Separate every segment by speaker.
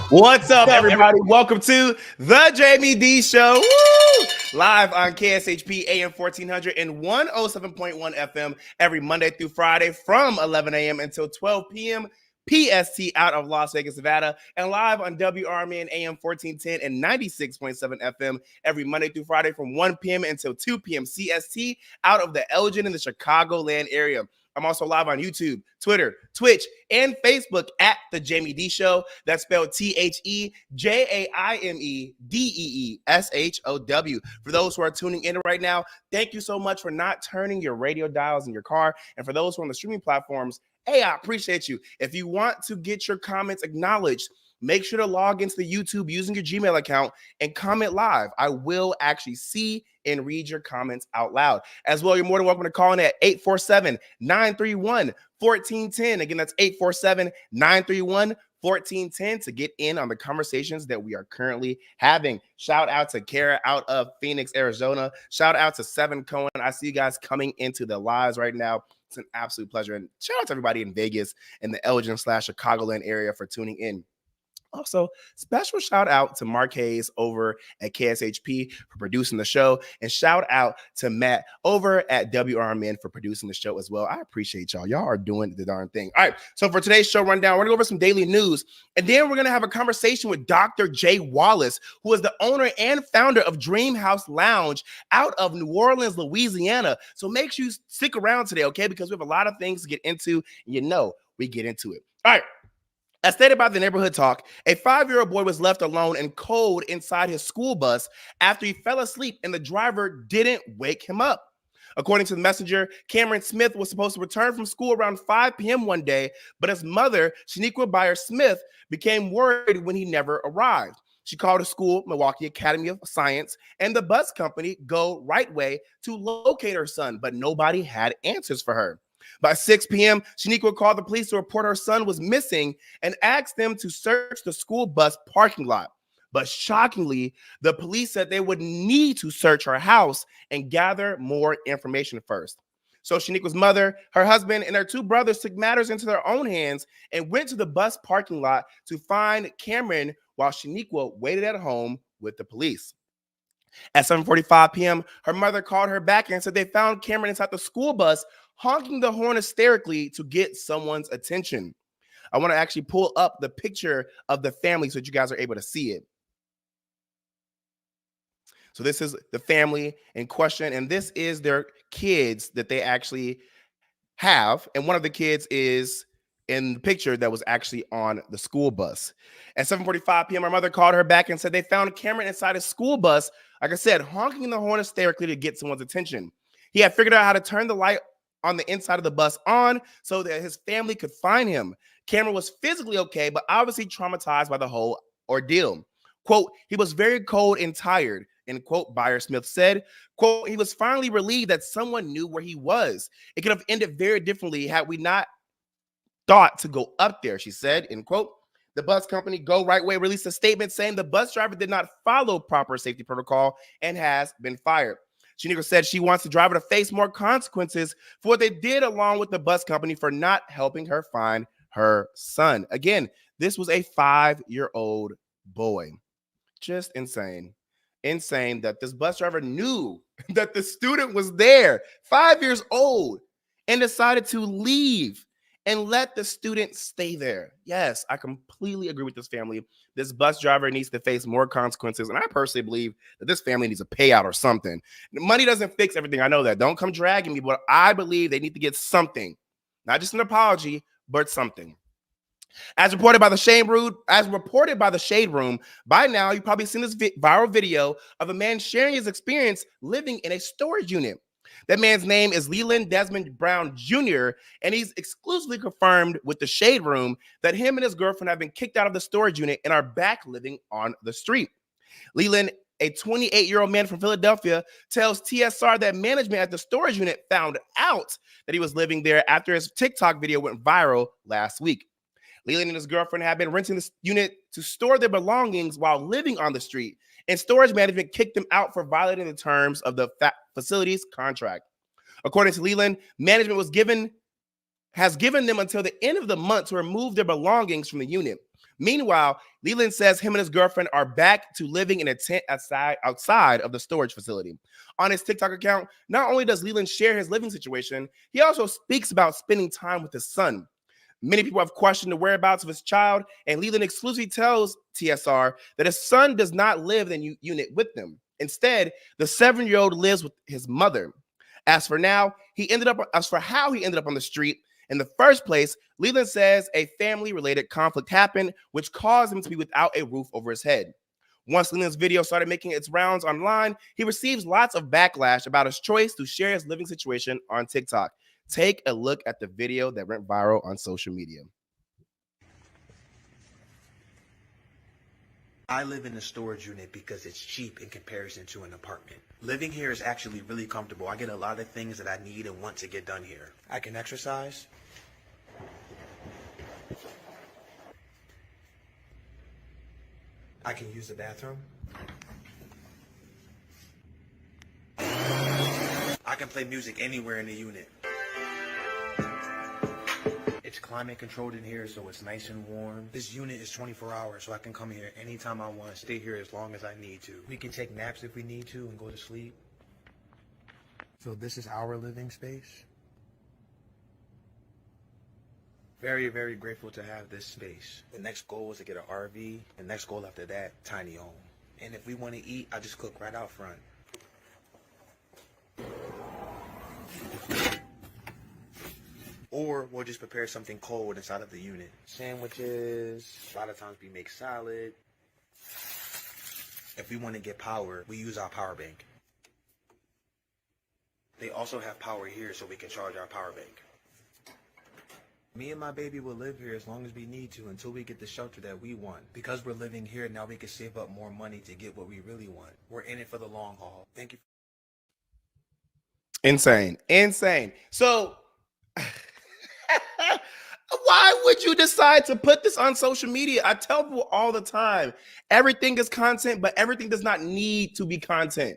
Speaker 1: What's up, everybody? Welcome to the Jaime Dee Show. Woo! Live on KSHP AM 1400 and 107.1 FM every Monday through Friday from 11 a.m. until 12 p.m. PST out of Las Vegas, Nevada, and live on WRMN AM 1410 and 96.7 FM every Monday through Friday from 1 p.m. until 2 p.m. CST out of the Elgin in the Chicagoland area. I'm also live on YouTube, Twitter, Twitch, and Facebook at The Jaime Dee Show. That's spelled TheJaimeDeeshow. For those who are tuning in right now, thank you so much for not turning your radio dials in your car. And for those who are on the streaming platforms, hey, I appreciate you. If you want to get your comments acknowledged, make sure to log into the YouTube using your Gmail account and comment live. I will actually see and read your comments out loud. As well, you're more than welcome to call in at 847-931-1410. Again, that's 847-931-1410 to get in on the conversations that we are currently having. Shout out to Kara out of Phoenix, Arizona. Shout out to Seven Cohen. I see you guys coming into the lives right now. It's an absolute pleasure. And shout out to everybody in Vegas and the Elgin/Chicagoland area for tuning in. Also, special shout out to Mark Hayes over at KSHP for producing the show. And shout out to Matt over at WRMN for producing the show as well. I appreciate y'all. Y'all are doing the darn thing. All right. So for today's show rundown, we're going to go over some daily news. And then we're going to have a conversation with Dr. Jay Wallace, who is the owner and founder of Dream House Lounge out of New Orleans, Louisiana. So make sure you stick around today, okay? Because we have a lot of things to get into. And you know, we get into it. All right. As stated by the Neighborhood Talk, a 5-year-old boy was left alone and cold inside his school bus after he fell asleep and the driver didn't wake him up. According to the Messenger, Cameron Smith was supposed to return from school around 5 p.m. one day, but his mother, Shaniqua Byers-Smith, became worried when he never arrived. She called the school, Milwaukee Academy of Science, and the bus company, Go Right Way, to locate her son, but nobody had answers for her. By 6 p.m., Shaniqua called the police to report her son was missing and asked them to search the school bus parking lot. But shockingly, the police said they would need to search her house and gather more information first. So Shaniqua's mother, her husband, and her two brothers took matters into their own hands and went to the bus parking lot to find Cameron while Shaniqua waited at home with the police. At 7:45 p.m., her mother called her back and said they found Cameron inside the school bus honking the horn hysterically to get someone's attention. I want to actually pull up the picture of the family so that you guys are able to see it. So this is the family in question, and this is their kids that they actually have. And one of the kids is in the picture that was actually on the school bus. At 7:45 p.m., her mother called her back and said they found Cameron inside his school bus, like I said, honking the horn hysterically to get someone's attention. He had figured out how to turn the light on the inside of the bus on so that his family could find him. Cameron was physically okay, but obviously traumatized by the whole ordeal. Quote, he was very cold and tired, end quote, Byers-Smith said. Quote, he was finally relieved that someone knew where he was. It could have ended very differently had we not thought to go up there, she said, end quote. The bus company, Go Right Way, released a statement saying the bus driver did not follow proper safety protocol and has been fired. Shaniqua said she wants the driver to face more consequences for what they did, along with the bus company for not helping her find her son. Again, this was a 5-year-old boy. Just insane. Insane that this bus driver knew that the student was there, 5 years old, and decided to leave and let the student stay there. Yes, I completely agree with this family. This bus driver needs to face more consequences. And I personally believe that this family needs a payout or something. Money doesn't fix everything. I know that. Don't come dragging me, but I believe they need to get something. Not just an apology, but something. As reported by the Shade Room, by now you've probably seen this viral video of a man sharing his experience living in a storage unit. That man's name is Leland Desmond Brown Jr., and he's exclusively confirmed with the Shade Room that him and his girlfriend have been kicked out of the storage unit and are back living on the street. Leland, a 28-year-old man from Philadelphia, tells TSR that management at the storage unit found out that he was living there after his TikTok video went viral last week. Leland and his girlfriend had been renting this unit to store their belongings while living on the street, and storage management kicked them out for violating the terms of the facility's contract. According to Leland, management has given them until the end of the month to remove their belongings from the unit. Meanwhile, Leland says him and his girlfriend are back to living in a tent outside of the storage facility. On his TikTok account, not only does Leland share his living situation, he also speaks about spending time with his son. Many people have questioned the whereabouts of his child, and Leland exclusively tells TSR that his son does not live in the unit with them. Instead, the 7-year-old lives with his mother. As for how he ended up on the street in the first place, Leland says a family-related conflict happened, which caused him to be without a roof over his head. Once Leland's video started making its rounds online, he receives lots of backlash about his choice to share his living situation on TikTok. Take a look at the video that went viral on social media.
Speaker 2: I live in a storage unit because it's cheap in comparison to an apartment. Living here is actually really comfortable. I get a lot of things that I need and want to get done here. I can exercise. I can use the bathroom. I can play music anywhere in the unit. It's climate controlled in here, so it's nice and warm. This unit is 24 hours, so I can come here anytime I want, stay here as long as I need to. We can take naps if we need to and go to sleep. So this is our living space. Very, very grateful to have this space. The next goal is to get an RV. The next goal after that, tiny home. And if we want to eat, I just cook right out front. Or we'll just prepare something cold inside of the unit. Sandwiches, a lot of times we make salad. If we want to get power, we use our power bank. They also have power here so we can charge our power bank. Me and my baby will live here as long as we need to until we get the shelter that we want. Because we're living here, now we can save up more money to get what we really want. We're in it for the long haul. Thank you.
Speaker 1: Insane. So why would you decide to put this on social media? I tell people all the time, everything is content, but everything does not need to be content.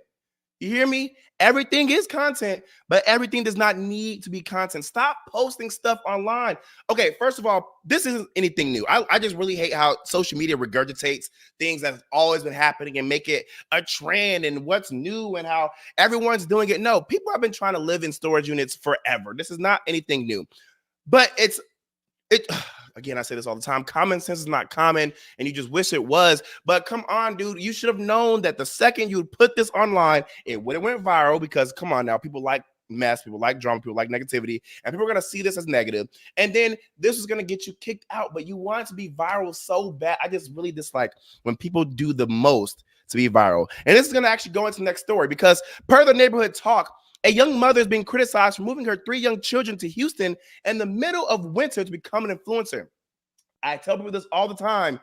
Speaker 1: You hear me? Everything is content, but everything does not need to be content. Stop posting stuff online. Okay, first of all, this isn't anything new. I just really hate how social media regurgitates things that have always been happening and make it a trend and what's new and how everyone's doing it. No, people have been trying to live in storage units forever. This is not anything new. But again, I say this all the time, common sense is not common, and you just wish it was. But come on, dude, you should have known that the second you would put this online, it would have went viral because, come on now, people like mess, people like drama, people like negativity, and people are going to see this as negative. And then this is going to get you kicked out, but you want it to be viral so bad. I just really dislike when people do the most to be viral. And this is going to actually go into the next story because per the neighborhood talk, a young mother is being criticized for moving her 3 young children to Houston in the middle of winter to become an influencer. I tell people this all the time.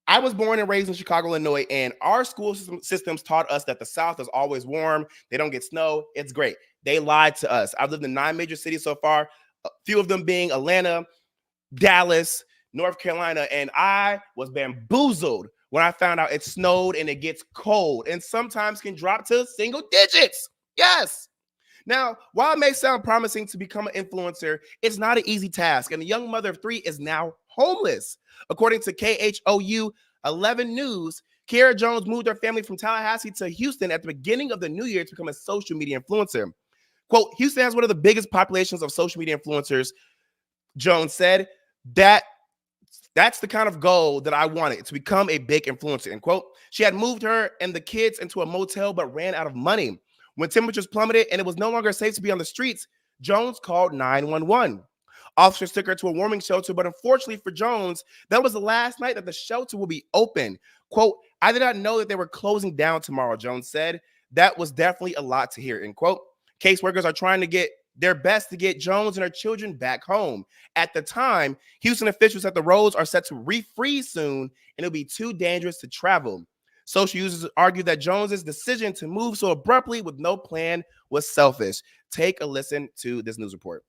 Speaker 1: I was born and raised in Chicago, Illinois, and our school systems taught us that the South is always warm. They don't get snow. It's great. They lied to us. I've lived in 9 major cities so far, a few of them being Atlanta, Dallas, North Carolina, and I was bamboozled when I found out it snowed and it gets cold and sometimes can drop to single digits. Yes. Now, while it may sound promising to become an influencer, it's not an easy task, and the young mother of 3 is now homeless. According to KHOU 11 News, Kiara Jones moved her family from Tallahassee to Houston at the beginning of the new year to become a social media influencer. Quote, Houston has one of the biggest populations of social media influencers, Jones said. That's the kind of goal that I wanted, to become a big influencer, end quote. She had moved her and the kids into a motel but ran out of money. When temperatures plummeted and it was no longer safe to be on the streets, Jones called 911. Officers took her to a warming shelter, but unfortunately for Jones, that was the last night that the shelter will be open. Quote, I did not know that they were closing down tomorrow, Jones said. That was definitely a lot to hear, end quote. Caseworkers are trying to get their best to get Jones and her children back home. At the time, Houston officials said the roads are set to refreeze soon and it'll be too dangerous to travel. Social users argue that Jones's decision to move so abruptly with no plan was selfish. Take a listen to this news report.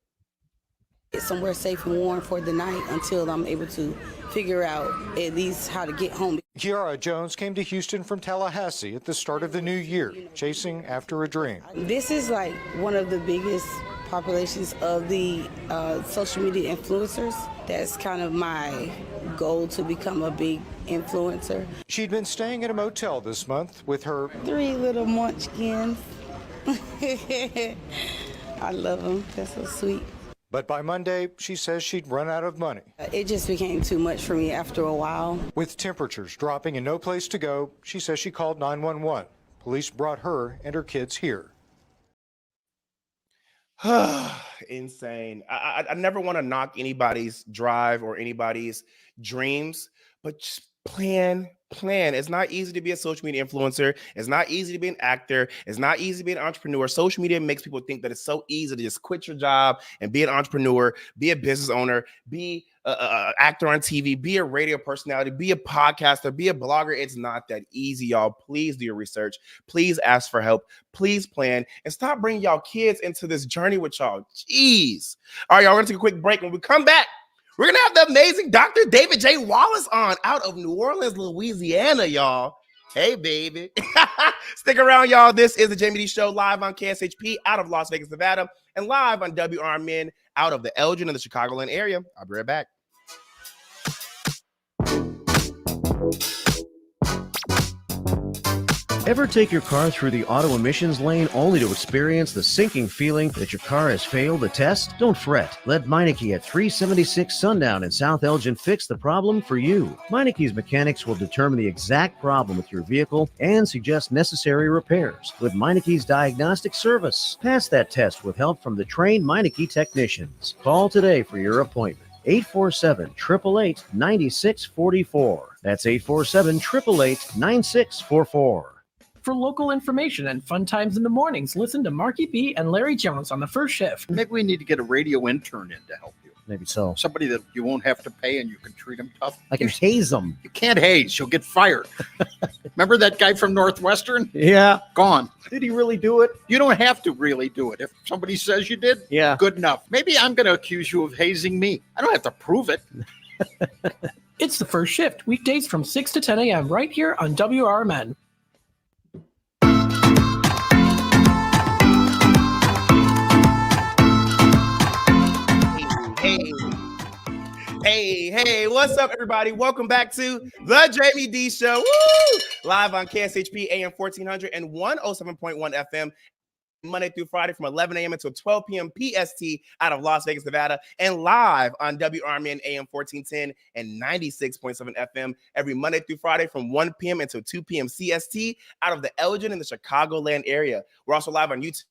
Speaker 3: Get somewhere safe and warm for the night until I'm able to figure out at least how to get home.
Speaker 4: Kiara Jones came to Houston from Tallahassee at the start of the new year, chasing after a dream.
Speaker 3: This is like one of the biggest populations of the social media influencers. That's kind of my goal, to become a big influencer.
Speaker 4: She'd been staying at a motel this month with her
Speaker 3: 3 little munchkins. I love them. That's so sweet.
Speaker 4: But by Monday, she says she'd run out of money.
Speaker 3: It just became too much for me after a while.
Speaker 4: With temperatures dropping and no place to go, she says she called 911. Police brought her and her kids here.
Speaker 1: Insane. I never want to knock anybody's drive or anybody's dreams, but just plan. It's not easy to be a social media influencer. It's not easy to be an actor. It's not easy to be an entrepreneur. Social media makes people think that it's so easy to just quit your job and be an entrepreneur, be a business owner, be an actor on TV, be a radio personality, be a podcaster, be a blogger. It's not that easy, y'all. Please do your research. Please ask for help. Please plan and stop bringing y'all kids into this journey with y'all. Jeez. All right, y'all, we're going to take a quick break. When we come back, we're going to have the amazing Dr. David J. Wallace on out of New Orleans, Louisiana, y'all. Hey, baby. Stick around, y'all. This is the Jaime Dee Show live on KSHP out of Las Vegas, Nevada, and live on WRMN out of the Elgin and the Chicagoland area. I'll be right back.
Speaker 5: Ever take your car through the auto emissions lane only to experience the sinking feeling that your car has failed the test? Don't fret. Let Meineke at 376 Sundown in South Elgin fix the problem for you. Meineke's mechanics will determine the exact problem with your vehicle and suggest necessary repairs with Meineke's diagnostic service. Pass that test with help from the trained Meineke technicians. Call today for your appointment. 847-888-9644. That's 847-888-9644.
Speaker 6: For local information and fun times in the mornings, listen to Marky B and Larry Jones on the first shift.
Speaker 7: Maybe we need to get a radio intern in to help you.
Speaker 5: Maybe so.
Speaker 7: Somebody that you won't have to pay and you can treat them tough.
Speaker 5: I can haze them.
Speaker 7: You can't haze. You'll get fired. Remember that guy from Northwestern?
Speaker 5: Yeah.
Speaker 7: Gone.
Speaker 5: Did he really do it?
Speaker 7: You don't have to really do it. If somebody says you did,
Speaker 5: Yeah.
Speaker 7: good enough. Maybe I'm going to accuse you of hazing me. I don't have to prove it.
Speaker 6: It's the first shift, weekdays from 6 to 10 a.m. right here on WRMN.
Speaker 1: Hey, what's up, everybody? Welcome back to the Jaime Dee Show. Woo! Live on KSHP AM 1400 and 107.1 FM, Monday through Friday from 11 a.m. until 12 p.m. PST out of Las Vegas, Nevada, and live on WRMN AM 1410 and 96.7 FM every Monday through Friday from 1 p.m. until 2 p.m. CST out of the Elgin and the Chicagoland area. We're also live on YouTube,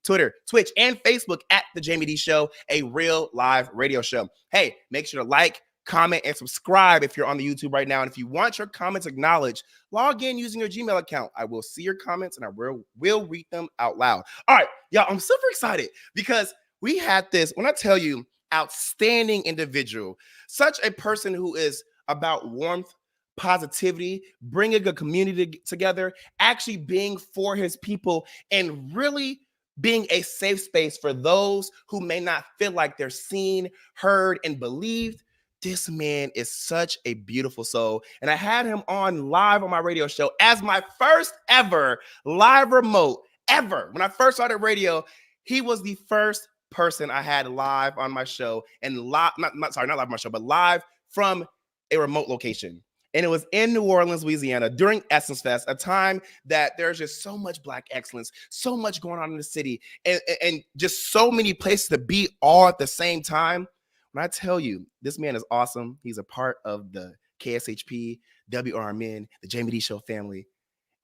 Speaker 1: Twitter, Twitch, and Facebook at The Jaime Dee Show, a real live radio show. Hey, make sure to like, comment, and subscribe if you're on the YouTube right now. And if you want your comments acknowledged, log in using your Gmail account. I will see your comments and I will read them out loud. All right, y'all, I'm super excited because we had this, when I tell you, outstanding individual, such a person who is about warmth, positivity, bringing a community together, actually being for his people, and really being a safe space for those who may not feel like they're seen, heard, and believed. This man is such a beautiful soul. And I had him on live on my radio show as my first ever live remote ever. When I first started radio, he was the first person I had live on my show, and live, not live on my show, but live from a remote location. And it was in New Orleans, Louisiana, during Essence Fest, a time that there's just so much Black excellence, so much going on in the city, and just so many places to be all at the same time. When I tell you, this man is awesome. He's a part of the KSHP, WRMN, the Jaime Dee Show family.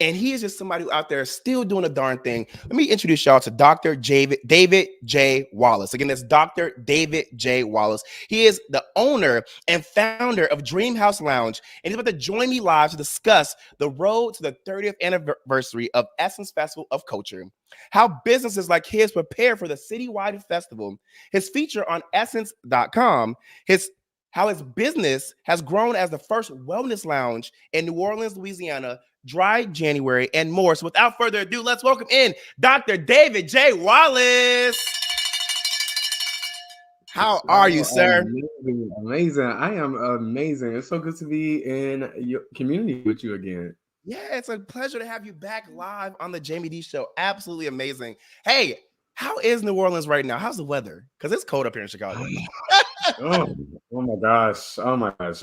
Speaker 1: And he is just somebody who out there is still doing a darn thing. Let me introduce y'all to Dr. David J. Wallace. Again, that's Dr. David J. Wallace. He is the owner and founder of Dream House Lounge, and he's about to join me live to discuss the road to the 30th anniversary of Essence Festival of Culture, how businesses like his prepare for the citywide festival, his feature on Essence.com, how his business has grown as the first wellness lounge in New Orleans, Louisiana, dry January, and more. So without further ado, let's welcome in Dr. David J. Wallace. How are you, sir?
Speaker 8: Amazing. I am amazing. It's so good to be in your community with you again.
Speaker 1: Yeah, it's a pleasure to have you back live on the Jaime Dee Show. Absolutely amazing. Hey, how is New Orleans right now? How's the weather? Because it's cold up here in Chicago.
Speaker 8: Oh, oh my gosh. Oh my gosh.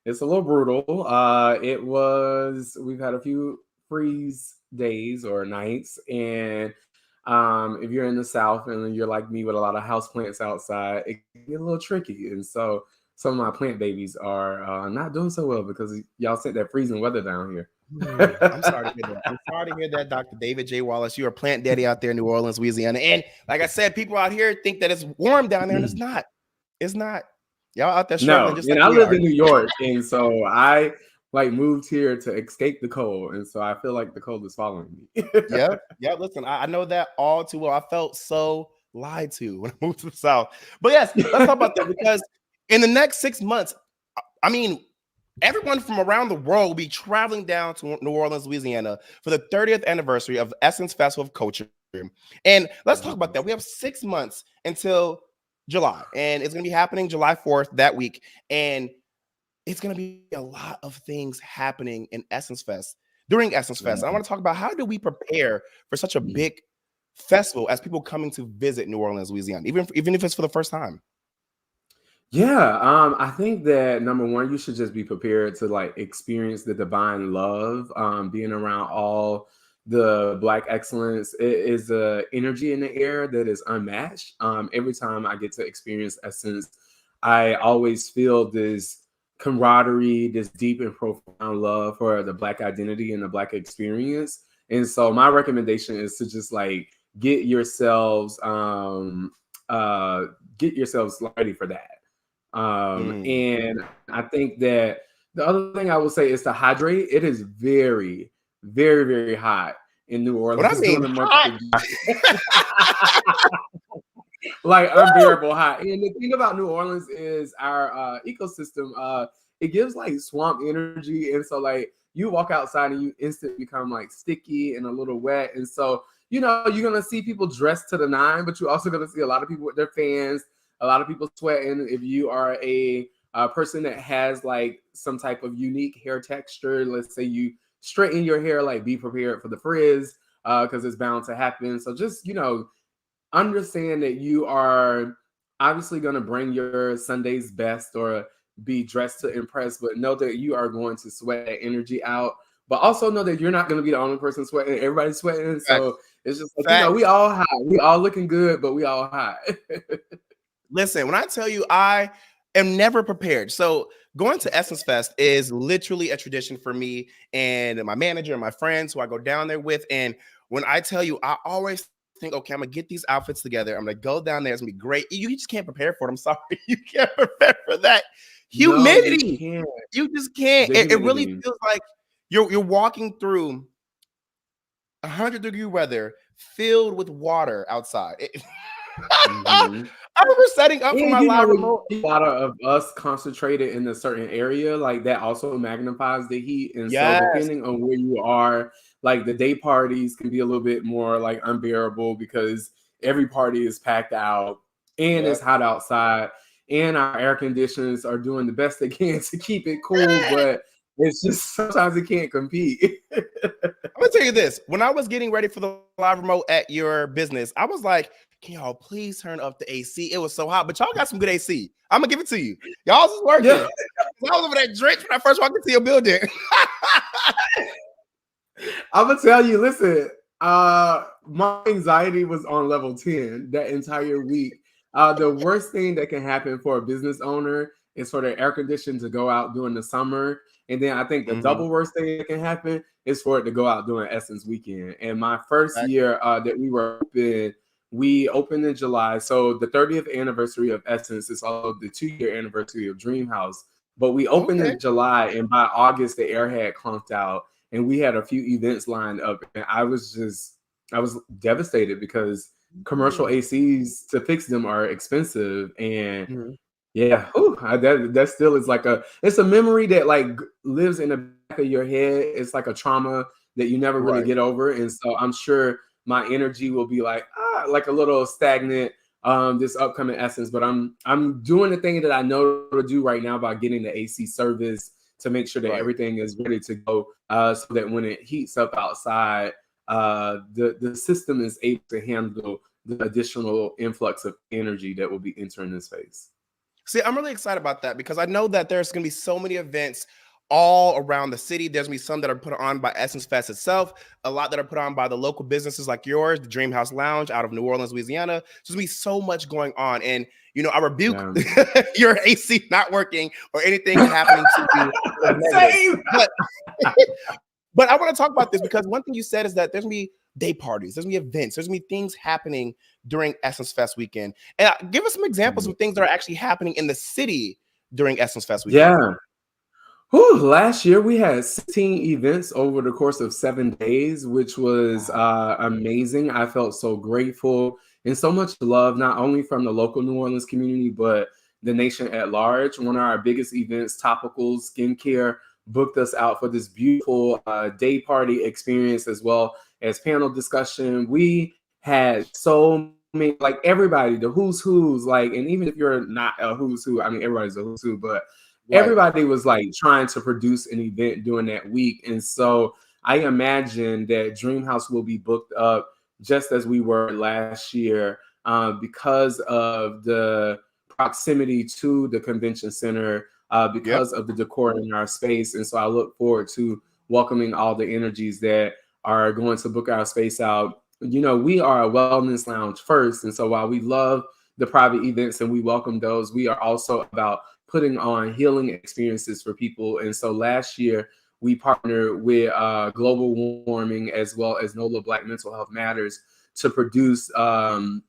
Speaker 8: It's a little brutal. We've had a few freeze days or nights, and if you're in the South and you're like me with a lot of house plants outside, it can get a little tricky. And so some of my plant babies are not doing so well because y'all sent that freezing weather down here.
Speaker 1: I'm sorry to hear that. I'm sorry to hear that, Dr. David J. Wallace. You're a plant daddy out there in New Orleans, Louisiana. And like I said, people out here think that it's warm down there, and it's not. It's not. Y'all out there struggling
Speaker 8: No,
Speaker 1: just
Speaker 8: and
Speaker 1: like
Speaker 8: I
Speaker 1: we
Speaker 8: lived
Speaker 1: are.
Speaker 8: in New York, and so I like moved here to escape the cold, and so I feel like the cold is following me.
Speaker 1: Yep. Yep. Listen, I know that all too well. I felt so lied to when I moved to the South. But yes, let's talk about that because in the next 6 months, I mean, everyone from around the world will be traveling down to New Orleans, Louisiana for the 30th anniversary of Essence Festival of Culture. And let's talk about that. We have 6 months until July, and it's going to be happening July 4th that week. And it's going to be a lot of things happening in Essence Fest during Essence Fest. And I want to talk about how do we prepare for such a big festival as people coming to visit New Orleans, Louisiana, even if it's for the first time.
Speaker 8: Yeah, I think that number one, you should just be prepared to like experience the divine love, being around all the Black excellence. It is a energy in the air that is unmatched. Every time I get to experience Essence, I always feel this camaraderie, this deep and profound love for the Black identity and the Black experience. And so my recommendation is to just like get yourselves get yourselves ready for that. And I think that the other thing I will say is to hydrate. It is very, very, very hot in New
Speaker 1: What I
Speaker 8: Orleans during
Speaker 1: mean,
Speaker 8: the month
Speaker 1: hot.
Speaker 8: of like unbearable hot. And the thing about New Orleans is our ecosystem. It gives like swamp energy, and so like you walk outside and you instantly become like sticky and a little wet. And so you're gonna see people dressed to the nine, but you're also gonna see a lot of people with their fans, a lot of people sweating. If you are a person that has like some type of unique hair texture, let's say you straighten your hair, like be prepared for the frizz because it's bound to happen. So just understand that you are obviously going to bring your Sunday's best or be dressed to impress, but know that you are going to sweat that energy out. But also know that you're not going to be the only person sweating. Everybody's sweating. So it's just like, we all hot. We all looking good, but we all hot.
Speaker 1: Listen, when I tell you I am never prepared. So going to Essence Fest is literally a tradition for me and my manager and my friends who I go down there with. And when I tell you, I always think, okay, I'm gonna get these outfits together. I'm gonna go down there. It's gonna be great. You just can't prepare for it. I'm sorry. You can't prepare for that humidity.
Speaker 8: No,
Speaker 1: you just can't. It really feels like you're walking through 100-degree weather filled with water outside. I remember setting up for my live remote.
Speaker 8: A lot of us concentrated in a certain area, like that also magnifies the heat. And so depending on where you are, like the day parties can be a little bit more like unbearable because every party is packed out and it's hot outside. And our air conditioners are doing the best they can to keep it cool, but it's just sometimes it can't compete.
Speaker 1: I'm gonna tell you this. When I was getting ready for the live remote at your business, I was like, can y'all please turn up the AC? It was so hot, but y'all got some good AC. I'm gonna give it to you. Y'all's is working. I was over that drenched when I first walked into your building.
Speaker 8: I'm gonna tell you, listen, my anxiety was on level 10 that entire week. The worst thing that can happen for a business owner is for the air conditioning to go out during the summer. And then I think the double worst thing that can happen is for it to go out during Essence weekend. And my first year that we were open, we opened in July. So the 30th anniversary of Essence is also the 2-year anniversary of Dream House. But we opened in July, and by August, the air had clunked out. And we had a few events lined up. And I was devastated because commercial ACs to fix them are expensive. And that still is like it's a memory that like lives in the back of your head. It's like a trauma that you never really get over. And so I'm sure my energy will be like a little stagnant this upcoming Essence. But I'm doing the thing that I know to do right now by getting the AC service to make sure that everything is ready to go, so that when it heats up outside, the system is able to handle the additional influx of energy that will be entering the space.
Speaker 1: See, I'm really excited about that because I know that there's going to be so many events all around the city. There's going to be some that are put on by Essence Fest itself, a lot that are put on by the local businesses like yours, the Dream House Lounge out of New Orleans, Louisiana. So there's going to be so much going on. And, you know, I rebuke your AC not working or anything happening to you.
Speaker 8: Same.
Speaker 1: But I want to talk about this because one thing you said is that there's going to be day parties, there's going to be events, there's going to be things happening during Essence Fest weekend. And give us some examples of things that are actually happening in the city during Essence Fest weekend.
Speaker 8: Yeah. Whew, last year we had 16 events over the course of 7 days, which was amazing. I felt so grateful and so much love, not only from the local New Orleans community, but the nation at large. One of our biggest events, Topicals Skincare, booked us out for this beautiful day party experience as well as panel discussion. We had so many, like everybody, the who's, like, and even if you're not a who's who, I mean, everybody's a who's who, but everybody was like trying to produce an event during that week. And so I imagine that Dreamhouse will be booked up just as we were last year because of the proximity to the convention center, because of the decor in our space. And so I look forward to welcoming all the energies that are going to book our space out. You know, we are a wellness lounge first. And so while we love the private events and we welcome those, we are also about putting on healing experiences for people. And so last year, we partnered with Global Warming as well as NOLA Black Mental Health Matters to produce an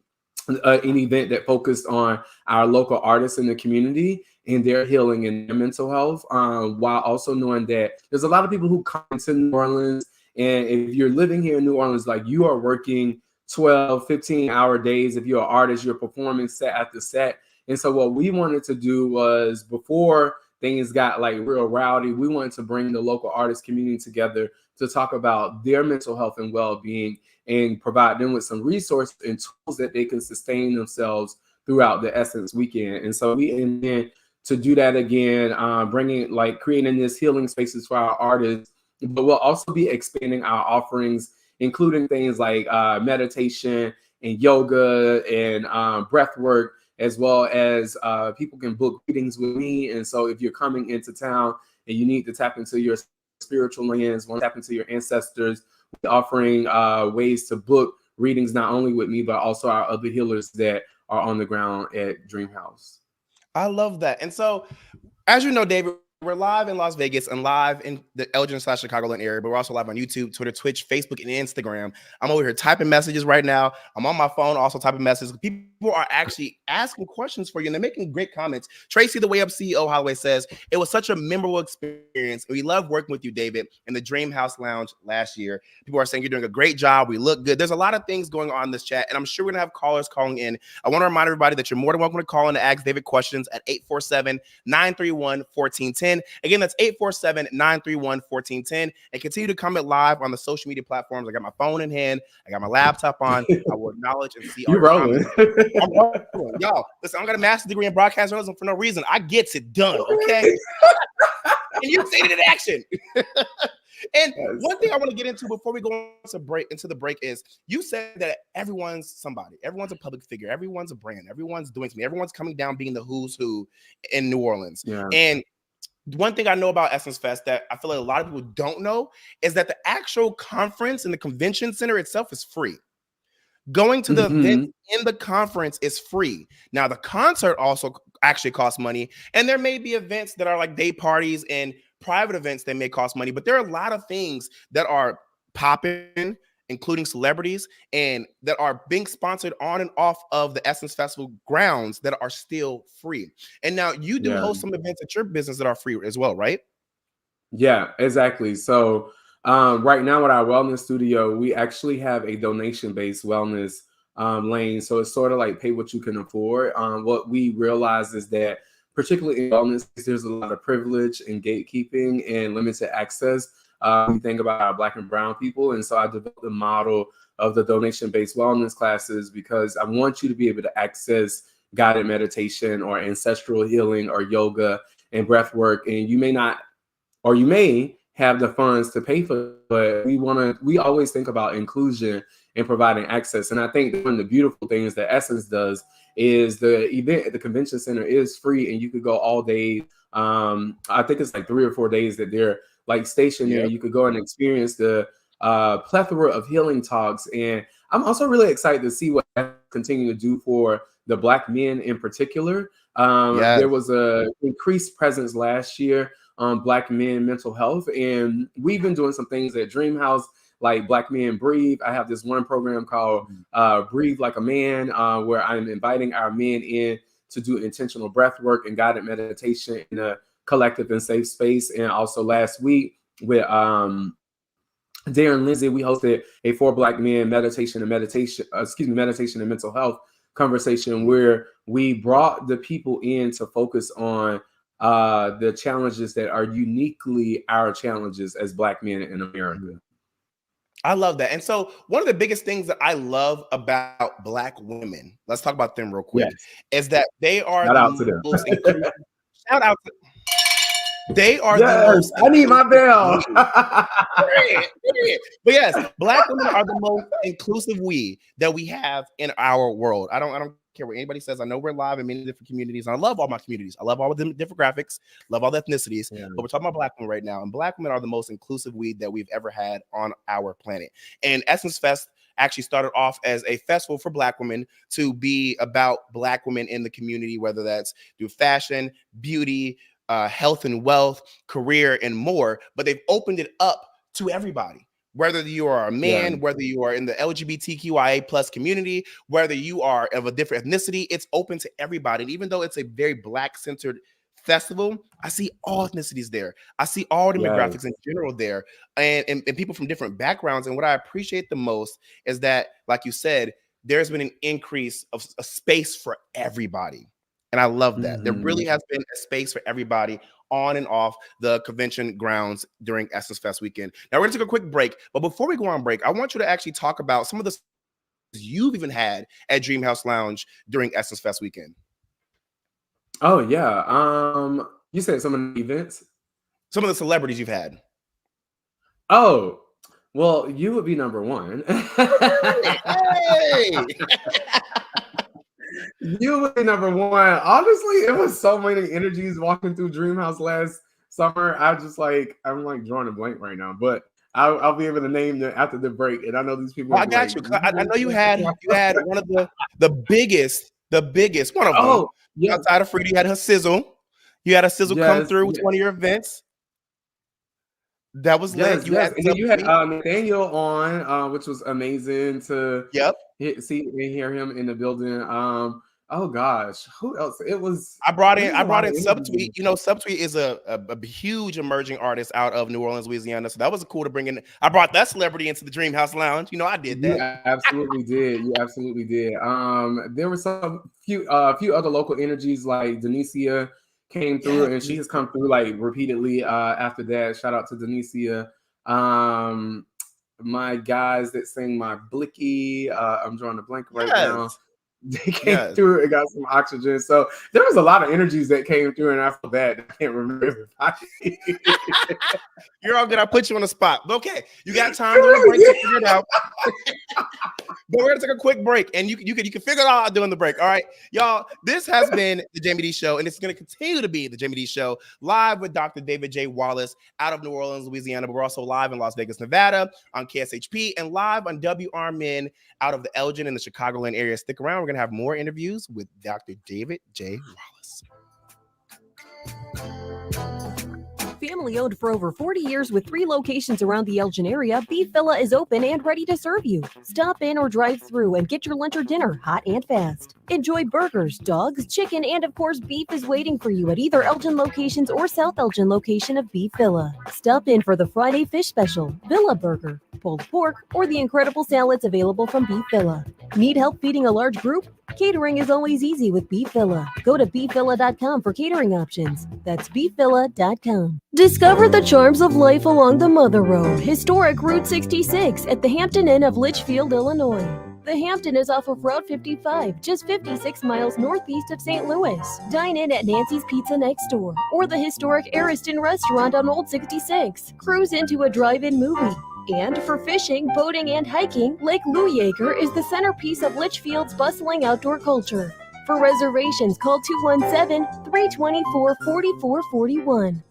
Speaker 8: event that focused on our local artists in the community and their healing and their mental health, while also knowing that there's a lot of people who come to New Orleans. And if you're living here in New Orleans, like you are working 12, 15-hour days. If you're an artist, you're performing set after set. And so what we wanted to do was, before things got like real rowdy, we wanted to bring the local artist community together to talk about their mental health and well-being and provide them with some resources and tools that they can sustain themselves throughout the Essence weekend. And so we intend to do that again, creating this healing spaces for our artists, but we'll also be expanding our offerings, including things like meditation and yoga and breath work, as well as people can book readings with me. And so if you're coming into town and you need to tap into your spiritual lens, want to tap into your ancestors, we're offering ways to book readings, not only with me, but also our other healers that are on the ground at Dreamhouse.
Speaker 1: I love that. And so, as you know, David, we're live in Las Vegas and live in the Elgin/Chicagoland area, but we're also live on YouTube, Twitter, Twitch, Facebook, and Instagram. I'm over here typing messages right now. I'm on my phone also typing messages. People are actually asking questions for you, and they're making great comments. Tracy, the Way Up CEO Holloway, says, it was such a memorable experience. We love working with you, David, in the Dream House Lounge last year. People are saying you're doing a great job. We look good. There's a lot of things going on in this chat, and I'm sure we're going to have callers calling in. I want to remind everybody that you're more than welcome to call in to ask David questions at 847-931-1410. Again, that's 847-931-1410. And continue to comment live on the social media platforms. I got my phone in hand. I got my laptop on. I will acknowledge and see all your comments. I'm rolling. Y'all, listen, I got a master's degree in broadcast journalism for no reason. I gets it done, okay? And you say it in action. And one thing I want to get into before we go into the break is, you said that everyone's somebody, everyone's a public figure, everyone's a brand, everyone's doing something, everyone's coming down being the who's who in New Orleans. Yeah. And one thing I know about Essence Fest that I feel like a lot of people don't know is that the actual conference and the convention center itself is free. Going to the event in the conference is free. Now, the concert also actually costs money, and there may be events that are like day parties and private events that may cost money, but there are a lot of things that are popping, including celebrities, and that are being sponsored on and off of the Essence Festival grounds that are still free. And now you do host some events at your business that are free as well, right?
Speaker 8: Yeah, exactly. So right now at our wellness studio, we actually have a donation-based wellness lane. So it's sort of like pay what you can afford. What we realize is that, particularly in wellness, there's a lot of privilege and gatekeeping and limited access. We think about our Black and brown people. And so I developed the model of the donation-based wellness classes because I want you to be able to access guided meditation or ancestral healing or yoga and breath work. And you may not, or you may have the funds to pay for it. But we always think about inclusion and providing access. And I think one of the beautiful things that Essence does is the event at the convention center is free and you could go all day. I think it's like 3 or 4 days that they're like stationed there. You could go and experience the plethora of healing talks. And I'm also really excited to see what continue to do for the Black men in particular. There was a increased presence last year on Black men mental health, and we've been doing some things at Dream House, like Black Men Breathe. I have this one program called Breathe Like a Man, where I'm inviting our men in to do intentional breath work and guided meditation in a collective and safe space. And also last week with Darren Lindsay, we hosted a For Black Men meditation and mental health conversation where we brought the people in to focus on the challenges that are uniquely our challenges as Black men in America.
Speaker 1: I love that. And so one of the biggest things that I love about Black women, let's talk about them real quick, is that they are the most inclusive. Shout out to they are the most.
Speaker 8: I need my bell.
Speaker 1: But yes, Black women are the most inclusive that we have in our world. I don't care what anybody says. I know we're live in many different communities, and I love all my communities. I love all the different graphics, love all the ethnicities. But we're talking about Black women right now, and Black women are the most inclusive that we've ever had on our planet. And Essence Fest actually started off as a festival for Black women to be about Black women in the community, whether that's through fashion, beauty, health and wealth, career, and more. But they've opened it up to everybody. Whether you are a man, whether you are in the LGBTQIA plus community, whether you are of a different ethnicity, it's open to everybody. And even though it's a very Black-centered festival, I see all ethnicities there. I see all demographics in general there, and people from different backgrounds. And what I appreciate the most is that, like you said, there's been an increase of a space for everybody. And I love that. There really has been a space for everybody on and off the convention grounds during Essence Fest weekend. Now we're gonna take a quick break, but before we go on break, I want you to actually talk about some of the you've even had at Dream House Lounge during Essence Fest weekend.
Speaker 8: Oh yeah. You said some of the events?
Speaker 1: Some of the celebrities you've had.
Speaker 8: Oh, well, you would be number one.
Speaker 1: Hey!
Speaker 8: You would be number one. Honestly, it was so many energies walking through Dream House last summer. I'm like drawing a blank right now, but I'll be able to name them after the break. And I know these people.
Speaker 1: Well, I got you. I know you had one of the biggest one of them. Outside of Frida, you had her sizzle. You had a sizzle come through with one of your events. That was lit.
Speaker 8: You had Nathaniel on, which was amazing to see and hear him in the building. Oh gosh, who else? It was.
Speaker 1: I brought in Subtweet. You know, Subtweet is a huge emerging artist out of New Orleans, Louisiana. So that was cool to bring in. I brought that celebrity into the Dream House Lounge. You know, I did that.
Speaker 8: You absolutely did. You absolutely did. There were few other local energies like Denicia came through, and she has come through like repeatedly after that. Shout out to Denicia. My guys that sing my Blicky, I'm drawing a blank right now. They came through and got some oxygen. So there was a lot of energies that came through, and after that, I can't remember.
Speaker 1: You're all good. I put you on the spot. But okay, you got time to figure it out. But we're gonna take a quick break, and you can figure it all out during the break. All right, y'all. This has been the Jaime Dee Show, and it's gonna continue to be the Jaime Dee Show, live with Dr. David J. Wallace out of New Orleans, Louisiana. But we're also live in Las Vegas, Nevada, on KSHP, and live on WRMN out of the Elgin and the Chicagoland area. Stick around. We're gonna have more interviews with Dr. David J. Wallace.
Speaker 9: Family owned for over 40 years with 3 locations around the Elgin area, Beef Villa is open and ready to serve you. Stop in or drive through and get your lunch or dinner hot and fast. Enjoy burgers, dogs, chicken, and of course beef is waiting for you at either Elgin locations or South Elgin location of Beef Villa. Stop in for the Friday fish special, Villa Burger, pulled pork, or the incredible salads available from Beef Villa. Need help feeding a large group? Catering is always easy with Beef Villa. Go to beefvilla.com for catering options. That's beefvilla.com. Discover the charms of life along the Mother Road, historic Route 66 at the Hampton Inn of Litchfield, Illinois. The Hampton is off of Route 55, just 56 miles northeast of St. Louis. Dine in at Nancy's Pizza next door or the historic Ariston restaurant on Old 66. Cruise into a drive-in movie. And for fishing, boating, and hiking, Lake Louieger is the centerpiece of Litchfield's bustling outdoor culture. For reservations, call 217-324-4441.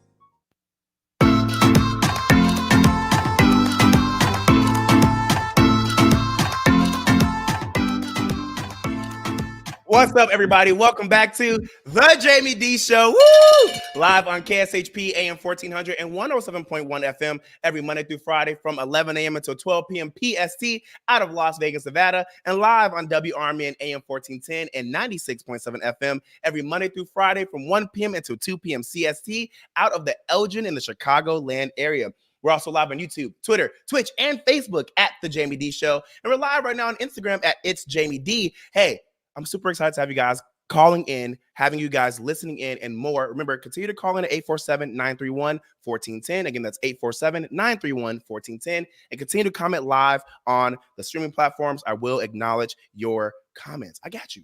Speaker 1: What's up, everybody? Welcome back to the Jaime Dee Show. Woo! Live on KSHP AM 1400 and 107.1 FM every Monday through Friday from 11 a.m. until 12 p.m. PST out of Las Vegas, Nevada, and live on WRMN AM 1410 and 96.7 FM every Monday through Friday from 1 p.m. until 2 p.m. CST out of the Elgin in the Chicagoland area. We're also live on YouTube, Twitter, Twitch, and Facebook at The Jaime Dee Show. And we're live right now on Instagram at It's Jaime Dee. Hey, I'm super excited to have you guys calling in, having you guys listening in, and more. Remember, continue to call in at 847-931-1410. Again, that's 847-931-1410. And continue to comment live on the streaming platforms. I will acknowledge your comments. I got you.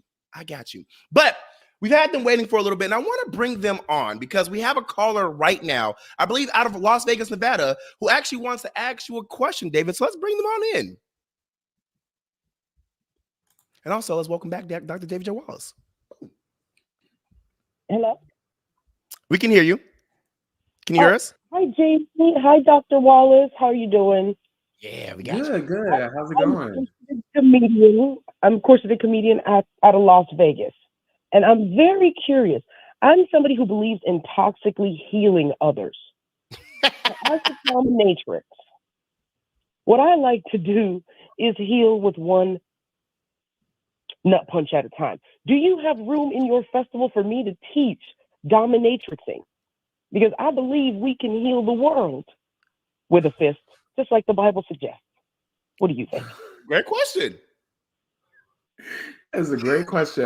Speaker 1: But we've had them waiting for a little bit, and I want to bring them on because we have a caller right now, I believe out of Las Vegas, Nevada, who actually wants to ask you a question, David. So let's bring them on in. And also, let's welcome back Dr. David J. Wallace.
Speaker 10: Hello?
Speaker 1: We can hear you. Can you hear us?
Speaker 10: Hi, Jamie. Hi, Dr. Wallace. How are you doing?
Speaker 1: Yeah, we got you.
Speaker 8: Good. How's it going?
Speaker 10: I'm a course-fitting comedian out of Las Vegas. And I'm very curious. I'm somebody who believes in toxically healing others. As a dominatrix, what I like to do is heal with one nut punch at a time. Do you have room in your festival for me to teach dominatrixing? Because I believe we can heal the world with a fist, just like the Bible suggests. What do you think?
Speaker 1: Great question.
Speaker 8: That's a great question.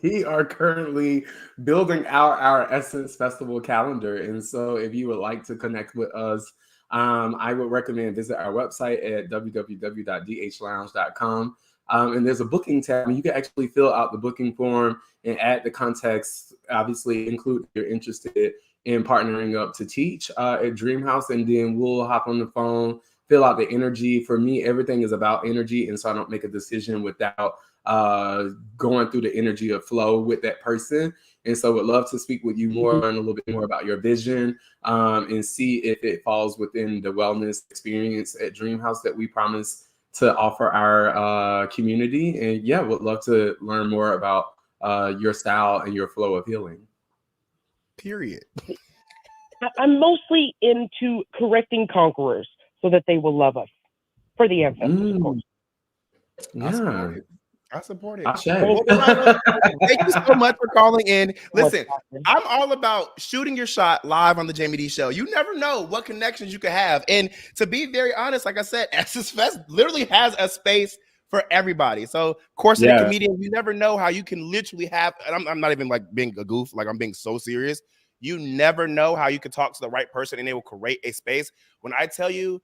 Speaker 8: We are currently building out our Essence Festival calendar. And so if you would like to connect with us, I would recommend visit our website at www.dhlounge.com. And there's a booking tab, and you can actually fill out the booking form and add the context, obviously include if you're interested in partnering up to teach at Dreamhouse, and then we'll hop on the phone, fill out the energy. For me, everything is about energy, and so I don't make a decision without going through the energy of flow with that person. And so would love to speak with you more, learn a little bit more about your vision, and see if it falls within the wellness experience at Dreamhouse that we promise to offer our community. And yeah, would love to learn more about your style and your flow of healing.
Speaker 1: Period.
Speaker 10: I'm mostly into correcting conquerors so that they will love us for the ancestors, of course.
Speaker 8: Yeah.
Speaker 1: I support it.
Speaker 8: Thank
Speaker 1: you so much for calling in. Listen, I'm all about shooting your shot live on the Jaime Dee Show. You never know what connections you could have. And to be very honest, like I said, Essence Fest literally has a space for everybody. So, of course, as a comedian, you never know how you can literally have, and I'm not even like being a goof, like I'm being so serious. You never know how you could talk to the right person and they will create a space. When I tell you,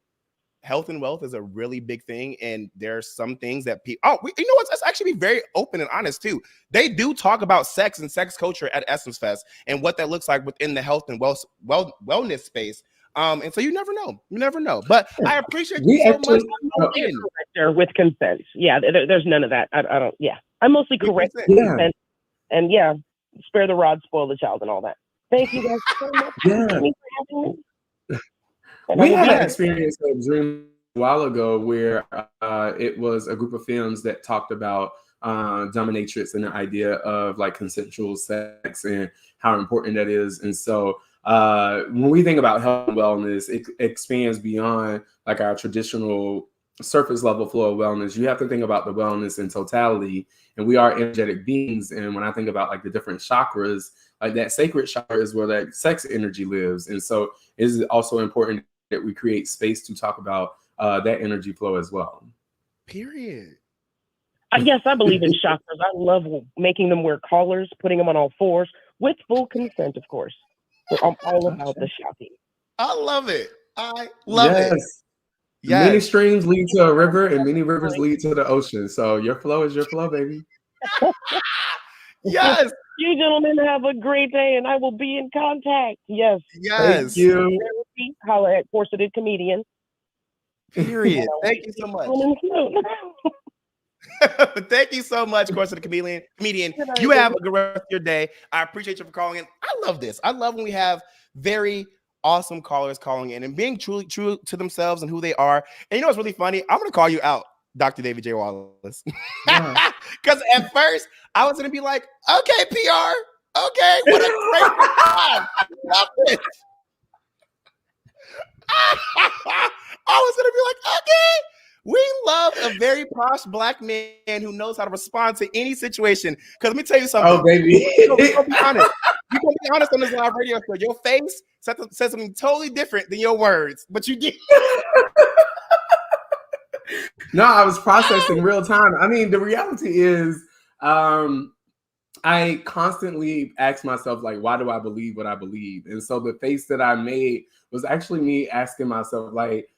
Speaker 1: health and wealth is a really big thing, and there's some things that people. You know what? Let's actually be very open and honest too. They do talk about sex and sex culture at Essence Fest and what that looks like within the health and wellness space. And so you never know. But I appreciate you so much.
Speaker 10: With consent, yeah. There's none of that. I don't. Yeah, I'm mostly correct with consent, and yeah, spare the rod, spoil the child, and all that. Thank you guys so much.
Speaker 8: We had an experience at Dream a while ago where it was a group of films that talked about dominatrix and the idea of like consensual sex and how important that is. And so when we think about health and wellness, it expands beyond like our traditional surface level flow of wellness. You have to think about the wellness in totality, and we are energetic beings. And when I think about like the different chakras, like that sacred chakra is where that sex energy lives. And so it is also important that we create space to talk about that energy flow as well.
Speaker 1: Period.
Speaker 10: Yes, I believe in chakras. I love making them wear collars, putting them on all fours with full consent, of course. So I'm all about the shopping.
Speaker 1: I love it. I love it.
Speaker 8: Many
Speaker 1: Yes.
Speaker 8: streams lead to a river, and many rivers lead to the ocean. So your flow is your flow, baby.
Speaker 1: Yes.
Speaker 10: You gentlemen have a great day, and I will be in contact. Yes.
Speaker 8: Thank
Speaker 1: Yes.
Speaker 8: you.
Speaker 10: Holla at Corseted Comedian.
Speaker 1: Period. Thank you so much. Thank you so much, Course of the Comedian. You have a good rest of your day. I appreciate you for calling in. I love this. I love when we have very awesome callers calling in and being truly true to themselves and who they are. And you know what's really funny? I'm going to call you out, Dr. David J. Wallace. Because at first, I was going to be like, okay, PR. Okay, what a great time. Love it. I was going to be like, okay. We love a very posh black man who knows how to respond to any situation. Because let me tell you something.
Speaker 8: Oh, baby.
Speaker 1: We're going to be honest. We're going to be honest on this live radio show. Your face says something totally different than your words, but you did.
Speaker 8: No, I was processing real time. I mean, the reality is, I constantly ask myself, like, why do I believe what I believe? And so the face that I made was actually me asking myself, like,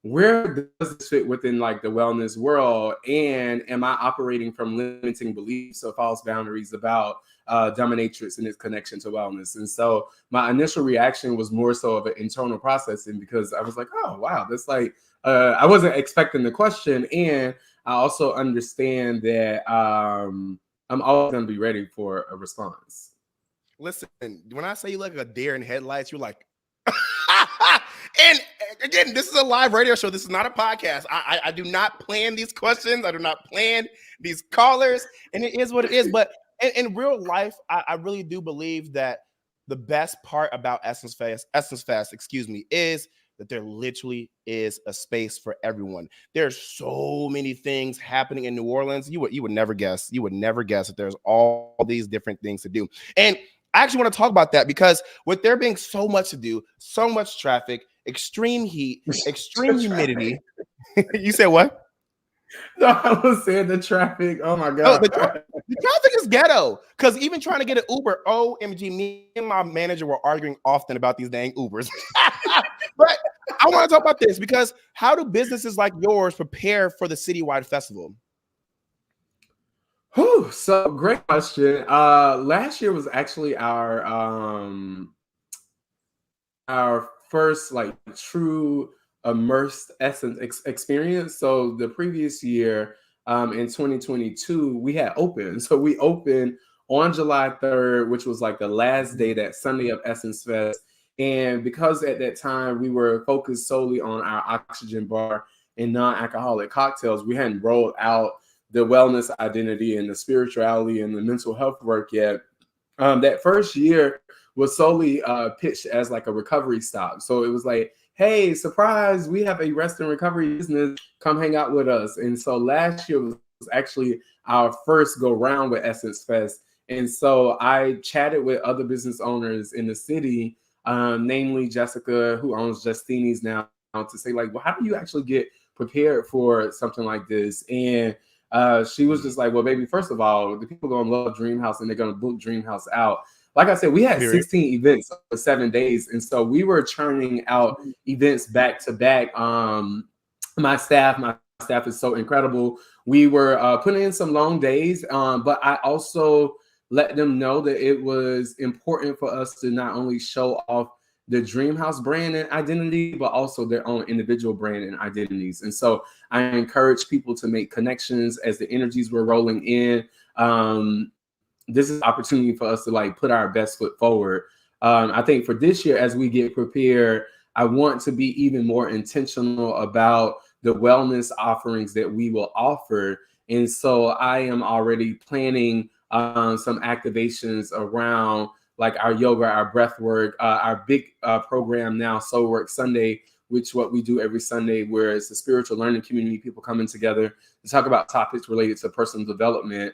Speaker 8: where does this fit within like the wellness world? And am I operating from limiting beliefs or false boundaries about dominatrix and its connection to wellness? And so my initial reaction was more so of an internal processing, because I was like, oh, wow, that's like, I wasn't expecting the question. And I also understand that I'm always going to be ready for a response.
Speaker 1: Listen, when I say you look like a deer in headlights, you're like, and again, this is a live radio show. This is not a podcast. I do not plan these questions. I do not plan these callers, and it is what it is. But in real life, I really do believe that the best part about Essence Fest, is that there literally is a space for everyone. There's so many things happening in New Orleans. You would never guess. You would never guess that there's all these different things to do. And I actually want to talk about that, because with there being so much to do, so much traffic, extreme heat, extreme humidity. You said what?
Speaker 8: No, I was saying the traffic. Oh my God.
Speaker 1: Oh, the traffic is ghetto. Because even trying to get an Uber, OMG, me and my manager were arguing often about these dang Ubers. But I want to talk about this, because how do businesses like yours prepare for the citywide festival?
Speaker 8: Whew, so great question. Last year was actually our first like true immersed Essence experience. So the previous year, in 2022, we had opened. So we opened on July 3rd, which was like the last day, that Sunday of Essence Fest. And because at that time we were focused solely on our oxygen bar and non-alcoholic cocktails, we hadn't rolled out the wellness identity and the spirituality and the mental health work yet. That first year was solely pitched as like a recovery stop. So it was like, hey, surprise, we have a rest and recovery business, come hang out with us. And so last year was actually our first go round with Essence Fest. And so I chatted with other business owners in the city, namely Jessica, who owns Justini's now, to say like, well, how do you actually get prepared for something like this? And she was just like, well, baby, first of all, the people are going to love Dreamhouse and they're going to book Dreamhouse out. Like I said, we had 16 events for 7 days. And so we were churning out events back to back. My staff is so incredible. We were putting in some long days, but I also let them know that it was important for us to not only show off the Dreamhouse brand and identity, but also their own individual brand and identities. And so I encourage people to make connections as the energies were rolling in. This is an opportunity for us to like put our best foot forward. I think for this year, as we get prepared, I want to be even more intentional about the wellness offerings that we will offer. And so I am already planning some activations around like our yoga, our breath work, our big program now, Soul Work Sunday, which what we do every Sunday, where it's a spiritual learning community, people coming together to talk about topics related to personal development.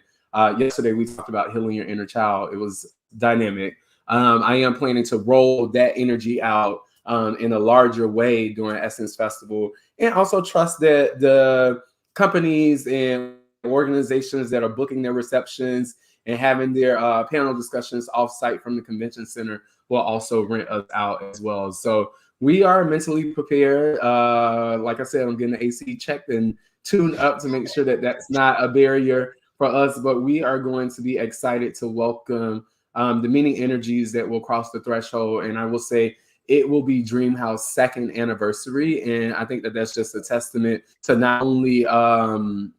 Speaker 8: Yesterday, we talked about healing your inner child. It was dynamic. I am planning to roll that energy out in a larger way during Essence Festival, and also trust that the companies and organizations that are booking their receptions and having their panel discussions off-site from the convention center will also rent us out as well. So we are mentally prepared. Like I said, I'm getting the AC checked and tuned up to make sure that that's not a barrier for us. But we are going to be excited to welcome the many energies that will cross the threshold. And I will say it will be Dreamhouse second anniversary. And I think that that's just a testament to not only the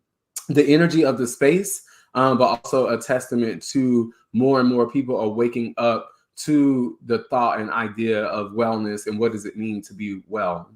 Speaker 8: energy of the space, but also a testament to more and more people are waking up to the thought and idea of wellness and what does it mean to be well.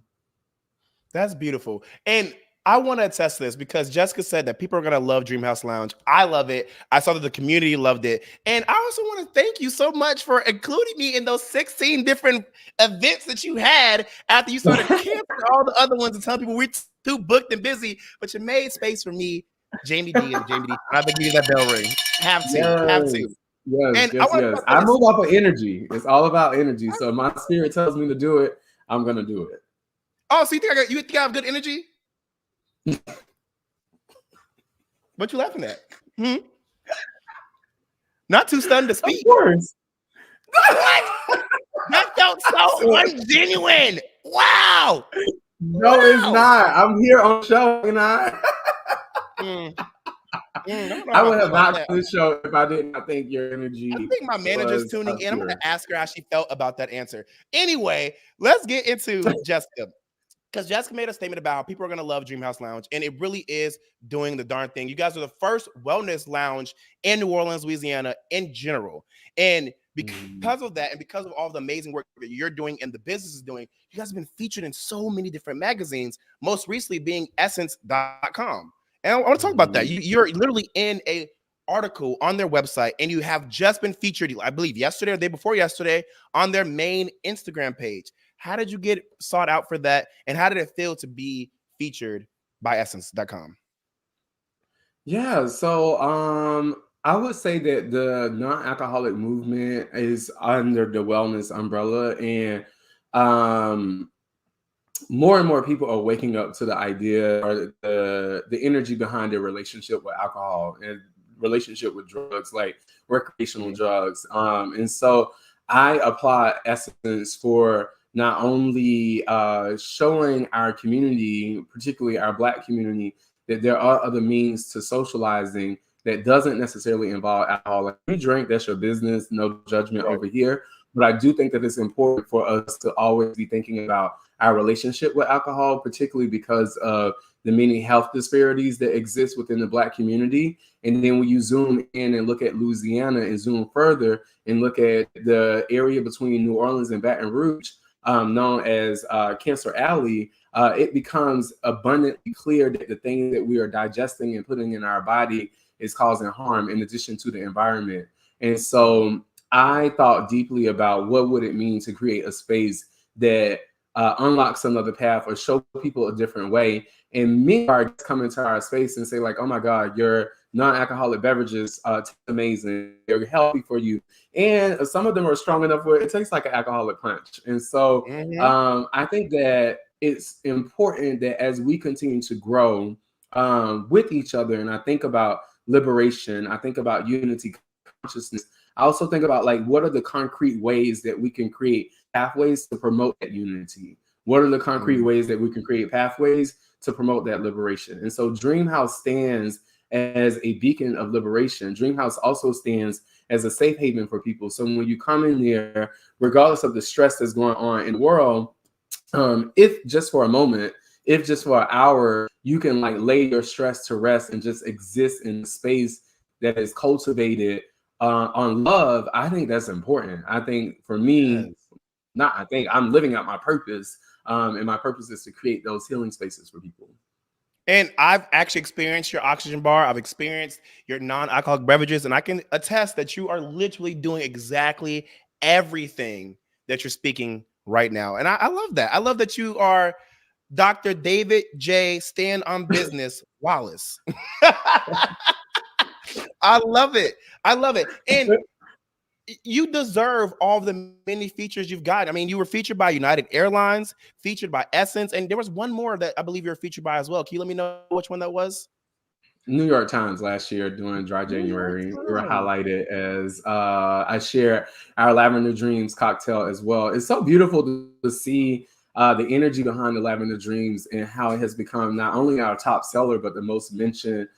Speaker 1: That's beautiful. And I want to attest to this because Jessica said that people are going to love Dreamhouse Lounge. I love it. I saw that the community loved it. And I also want to thank you so much for including me in those 16 different events that you had after you started canceling all the other ones and telling people we're too booked and busy. But you made space for me, Jaime Dee, and Jaime Dee. I've been getting that bell ring. Have to.
Speaker 8: Yes,
Speaker 1: And
Speaker 8: yes. I move off of energy. It's all about energy. So if my spirit tells me to do it, I'm going to do it.
Speaker 1: Oh, so you think I have good energy? What you laughing at? Not too stunned to speak.
Speaker 8: Of course.
Speaker 1: That felt so ungenuine. Wow.
Speaker 8: No, it's not. I'm here on show, and I would have not done this show if I did not think your energy.
Speaker 1: I think my manager's tuning in. I'm going to ask her how she felt about that answer. Anyway, let's get into Jessica. Because Jessica made a statement about how people are going to love Dreamhouse Lounge, and it really is doing the darn thing. You guys are the first wellness lounge in New Orleans, Louisiana in general. And because of that, and because of all the amazing work that you're doing and the business is doing, you guys have been featured in so many different magazines, most recently being Essence.com. And I want to talk about that. You're literally in a article on their website, and you have just been featured, I believe, yesterday or the day before yesterday, on their main Instagram page. How did you get sought out for that? And how did it feel to be featured by Essence.com?
Speaker 8: Yeah, so I would say that the non-alcoholic movement is under the wellness umbrella, and more and more people are waking up to the idea or the energy behind their relationship with alcohol and relationship with drugs, like recreational drugs. And so I applaud Essence for not only showing our community, particularly our Black community, that there are other means to socializing that doesn't necessarily involve alcohol. Like, you drink, that's your business, no judgment over here. But I do think that it's important for us to always be thinking about our relationship with alcohol, particularly because of the many health disparities that exist within the Black community. And then when you zoom in and look at Louisiana and zoom further and look at the area between New Orleans and Baton Rouge, known as Cancer Alley, it becomes abundantly clear that the things that we are digesting and putting in our body is causing harm in addition to the environment. And so I thought deeply about what would it mean to create a space that unlocks another path or show people a different way. And many are come into our space and say like, oh my God, your non-alcoholic beverages taste amazing. They're healthy for you. And some of them are strong enough where it tastes like an alcoholic punch. And so I think that it's important that as we continue to grow with each other, and I think about liberation, I think about unity consciousness, I also think about like, what are the concrete ways that we can create pathways to promote that unity? What are the concrete ways that we can create pathways to promote that liberation? And so Dreamhouse stands as a beacon of liberation. Dreamhouse also stands as a safe haven for people. So when you come in there, regardless of the stress that's going on in the world, if just for a moment, if just for an hour, you can like lay your stress to rest and just exist in a space that is cultivated on love, I think that's important. I think for me, I'm living out my purpose. And my purpose is to create those healing spaces for people.
Speaker 1: And I've actually experienced your oxygen bar. I've experienced your non-alcoholic beverages, and I can attest that you are literally doing exactly everything that you're speaking right now. And I love that. I love that you are Dr. David J. Stand on Business Wallace. I love it. I love it. And you deserve all the many features you've got. I mean, you were featured by United Airlines, featured by Essence, and there was one more that I believe you were featured by as well. Can you let me know which one that was?
Speaker 8: New York Times last year during Dry January. We were highlighted as I share our Lavender Dreams cocktail as well. It's so beautiful to to see the energy behind the Lavender Dreams and how it has become not only our top seller, but the most mentioned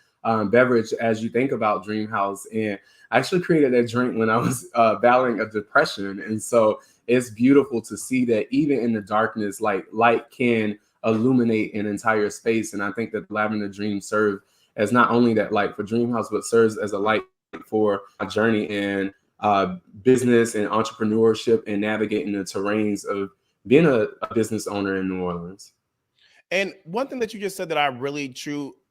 Speaker 8: beverage as you think about Dream House. And I actually created that drink when I was battling a depression. And so it's beautiful to see that even in the darkness, like light can illuminate an entire space. And I think that Lavender Dreams serve as not only that light for Dream House, but serves as a light for a journey in business and entrepreneurship and navigating the terrains of being a business owner in New Orleans.
Speaker 1: And one thing that you just said that I really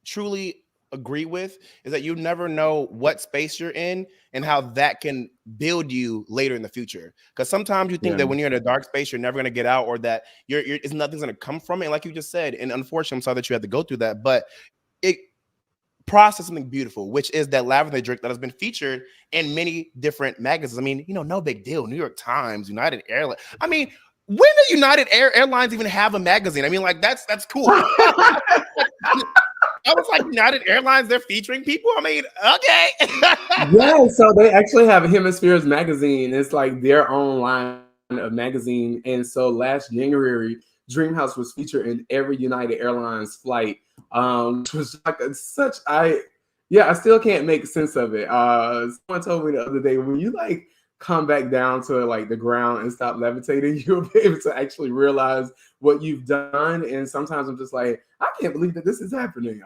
Speaker 1: truly agree with is that you never know what space you're in and how that can build you later in the future. Because sometimes you think that when you're in a dark space, you're never going to get out, or that it's nothing's going to come from it. And like you just said, and unfortunately, I'm sorry that you had to go through that, but it processed something beautiful, which is that lavender drink that has been featured in many different magazines. I mean, no big deal. New York Times, United Airlines. I mean, when did United Airlines even have a magazine? I mean, like that's cool. I was like, United Airlines, they're featuring people. I mean, okay.
Speaker 8: Yeah, so they actually have Hemispheres magazine. It's like their own line of magazine. And so last January, Dreamhouse was featured in every United Airlines flight, which was like I still can't make sense of it. Someone told me the other day, when you like come back down to like the ground and stop levitating, you'll be able to actually realize what you've done. And sometimes I'm just like, I can't believe that this is happening.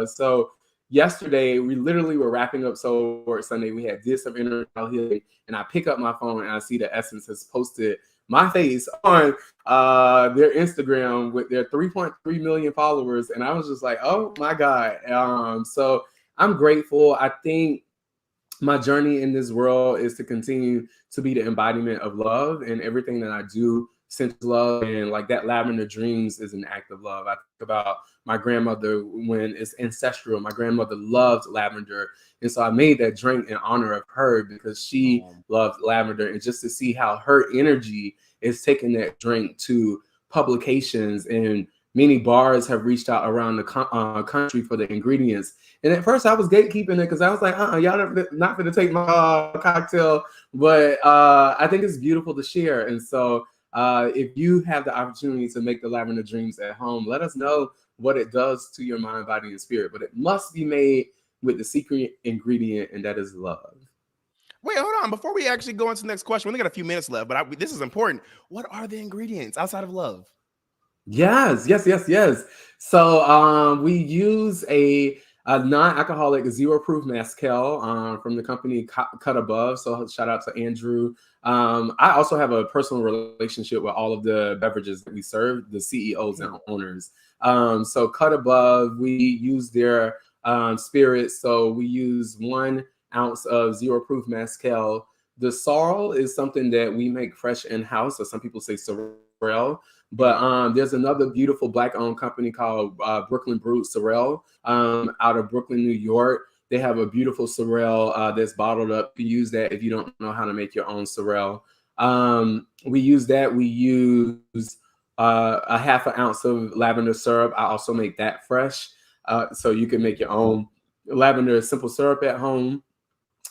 Speaker 8: So yesterday we literally were wrapping up Soul Work Sunday. We did some inner healing, and I pick up my phone and I see that Essence has posted my face on their Instagram with their 3.3 million followers. And I was just like, oh my God. So I'm grateful. I think my journey in this world is to continue to be the embodiment of love, and everything that I do since love. And like that Lavender Dreams is an act of love. I think about my grandmother when it's ancestral. My grandmother loved lavender. And so I made that drink in honor of her because she loved lavender. And just to see how her energy is taking that drink to publications, and many bars have reached out around the country for the ingredients. And at first I was gatekeeping it because I was like, y'all not going to take my cocktail. But I think it's beautiful to share. And so if you have the opportunity to make the Lavender Dreams at home, let us know what it does to your mind, body, and spirit. But it must be made with the secret ingredient, and that is love.
Speaker 1: Wait, hold on. Before we actually go into the next question, we only got a few minutes left, but this is important. What are the ingredients outside of love?
Speaker 8: Yes. So we use a non-alcoholic zero-proof mezcal from the company Cut Above. So shout out to Andrew. I also have a personal relationship with all of the beverages that we serve, the CEOs and owners. So Cut Above, we use their spirits. So we use 1 ounce of zero-proof mezcal. The sorrel is something that we make fresh in-house. So some people say sorrel. But there's another beautiful Black-owned company called Brooklyn Brewed Sorrel out of Brooklyn, New York. They have a beautiful sorrel that's bottled up. You use that if you don't know how to make your own sorrel. We use that. We use a half an ounce of lavender syrup. I also make that fresh. So you can make your own lavender simple syrup at home.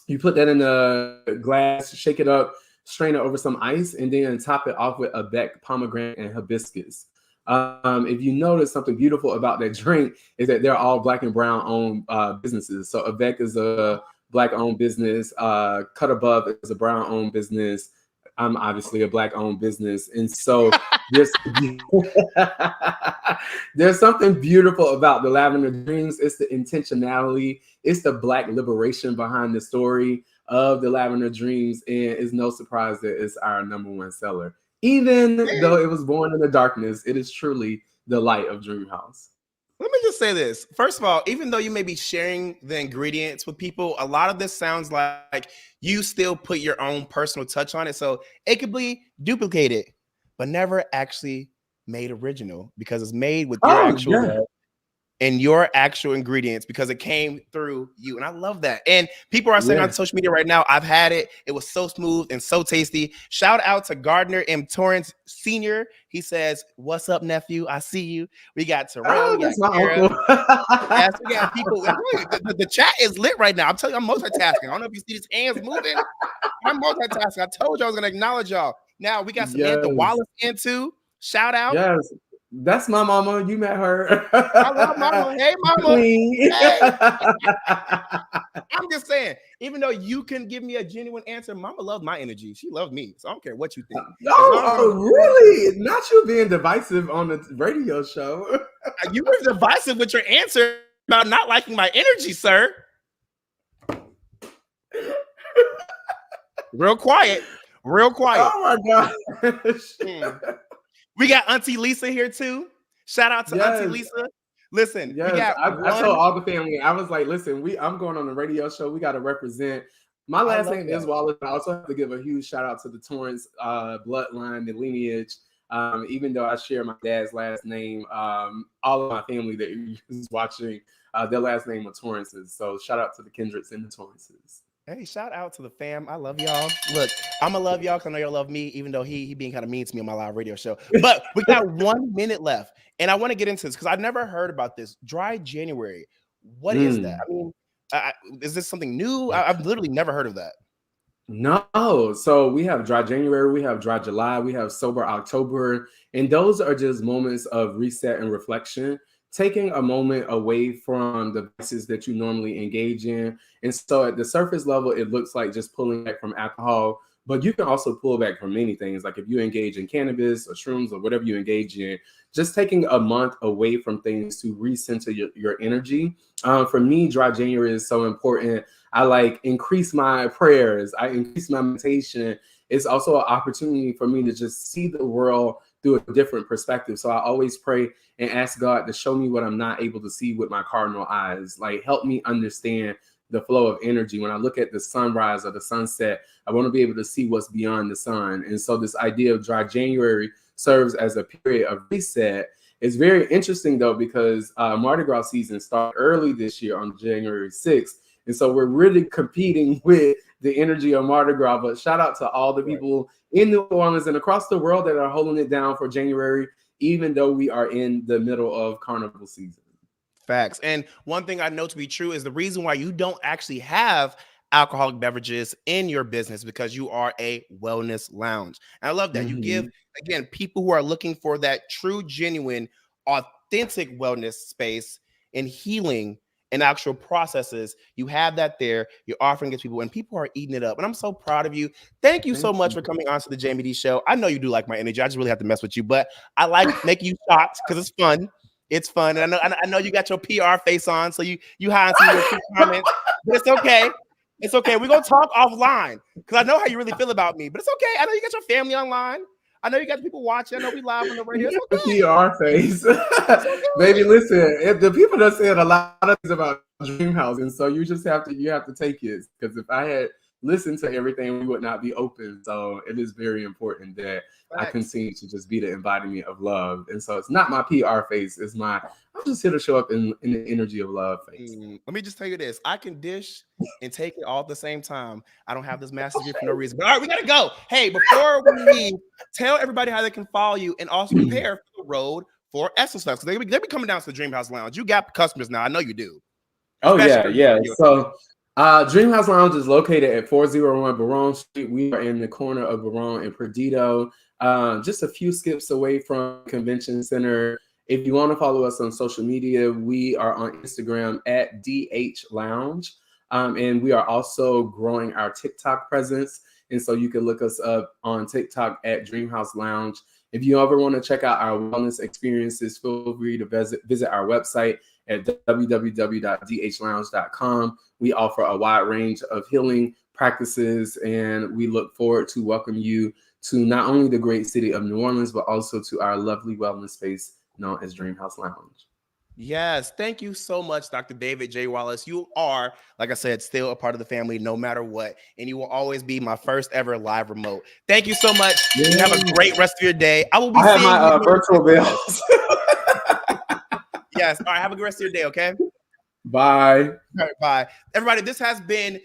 Speaker 8: You put that in a glass, shake it up, strain it over some ice, and then top it off with a Beck pomegranate and hibiscus. If you notice, something beautiful about that drink is that they're all Black and brown owned businesses. So Avec is a Black owned business. Cut Above is a brown owned business. I'm obviously a Black owned business. And so there's something beautiful about the Lavender Dreams. It's the intentionality. It's the Black liberation behind the story of the Lavender Dreams. And it's no surprise that it's our #1 seller. Even though it was born in the darkness, it is truly the light of Dream House.
Speaker 1: Let me just say this. First of all, even though you may be sharing the ingredients with people, a lot of this sounds like you still put your own personal touch on it. So it could be duplicated, but never actually made original, because it's made with your actual love and your actual ingredients, because it came through you. And I love that. And people are saying on social media right now, I've had it. It was so smooth and so tasty. Shout out to Gardner M. Torrance Sr. He says, "What's up, nephew? I see you." We got Terrell.
Speaker 8: That's my uncle.
Speaker 1: Yes, we got people. The chat is lit right now. I'm telling you, I'm multitasking. I don't know if you see these hands moving. I'm multitasking. I told you I was going to acknowledge y'all. Now we got Samantha Wallace in too. Shout out.
Speaker 8: Yes, that's my mama. You met her.
Speaker 1: I love mama. Hey, mama.
Speaker 8: Queen.
Speaker 1: Hey. I'm just saying, even though you can give me a genuine answer, mama loves my energy. She loves me. So I don't care what you think.
Speaker 8: Oh, really? Not you being divisive on the radio show.
Speaker 1: You were divisive with your answer about not liking my energy, sir. Real quiet. Real quiet.
Speaker 8: Oh my gosh.
Speaker 1: We got Auntie Lisa here too. Shout out to Auntie Lisa. Listen,
Speaker 8: yes, I told all the family. I was like, listen, I'm going on a radio show. We got to represent. My last name is Wallace. I also have to give a huge shout out to the Torrance bloodline, the lineage. Even though I share my dad's last name, all of my family that is watching, their last name are Torrances. So shout out to the Kendricks and the Torrances.
Speaker 1: Hey, shout out to the fam. I love y'all. Look, I'm gonna love y'all because I know y'all love me, even though he being kind of mean to me on my live radio show. But we got 1 minute left, and I want to get into this because I've never heard about this dry January. What is that? I mean, is this something new? I've literally never heard of that.
Speaker 8: No, so we have dry January, we have dry July, we have sober October, and those are just moments of reset and reflection, taking a moment away from the vices that you normally engage in. And so at the surface level, it looks like just pulling back from alcohol, but you can also pull back from many things. Like if you engage in cannabis or shrooms or whatever you engage in, just taking a month away from things to recenter your energy. For me, dry January is so important. I like increase my prayers. I increase my meditation. It's also an opportunity for me to just see the world through a different perspective. So I always pray and ask God to show me what I'm not able to see with my cardinal eyes. Like help me understand the flow of energy. When I look at the sunrise or the sunset, I want to be able to see what's beyond the sun. And so this idea of dry January serves as a period of reset. It's very interesting though, because Mardi Gras season started early this year on January 6th. And so we're really competing with the energy of Mardi Gras. But shout out to all the people in New Orleans and across the world that are holding it down for January, even though we are in the middle of carnival season.
Speaker 1: Facts. And one thing I know to be true is the reason why you don't actually have alcoholic beverages in your business because you are a wellness lounge. And I love that. You give, again, people who are looking for that true, genuine, authentic wellness space and healing and actual processes. You have that there. You're offering it to people and people are eating it up. And I'm so proud of you. Thank you so much for coming on to the Jaime Dee Show. I know you do like my energy. I just really have to mess with you, but I like making you shocked because it's fun. It's fun. And I know you got your PR face on, so you hide some of your comments, but it's okay. It's okay. We're gonna talk offline because I know how you really feel about me, but it's okay. I know you got your family online. I know you got the people watching. I know we live on the radio. It's okay.
Speaker 8: PR face. Baby, listen, if the people that said a lot of things about Dream House, and so you just have to take it. Because if I had listened to everything, we would not be open. So it is very important that I continue to just be the embodiment of love. And so it's not my PR face, it's I'm just here to show up in the energy of love face.
Speaker 1: Let me just tell you this. I can dish and take it all at the same time. I don't have this massive gift for no reason. But all right, we gotta go. Hey, before we leave, tell everybody how they can follow you and also prepare for the road for Essence Fest. Because they be coming down to the Dream House Lounge. You got customers now. I know you do.
Speaker 8: Oh, yeah. So Dream House Lounge is located at 401 Baron Street. We are in the corner of Baron and Perdido, just a few skips away from Convention Center. If you want to follow us on social media, we are on Instagram at DH Lounge. And we are also growing our TikTok presence. And so you can look us up on TikTok at Dream House Lounge. If you ever want to check out our wellness experiences, feel free to visit our website at www.dhlounge.com. We offer a wide range of healing practices, and we look forward to welcome you to not only the great city of New Orleans, but also to our lovely wellness space known as Dream House Lounge.
Speaker 1: Yes, thank you so much, Dr. David J. Wallace. You are, like I said, still a part of the family no matter what, and you will always be my first ever live remote. Thank you so much. You have a great rest of your day. I will be
Speaker 8: seeing
Speaker 1: my
Speaker 8: you virtual bells.
Speaker 1: Yes. All right. Have a good rest of your day. Okay.
Speaker 8: Bye.
Speaker 1: All right. Bye. Everybody, this has been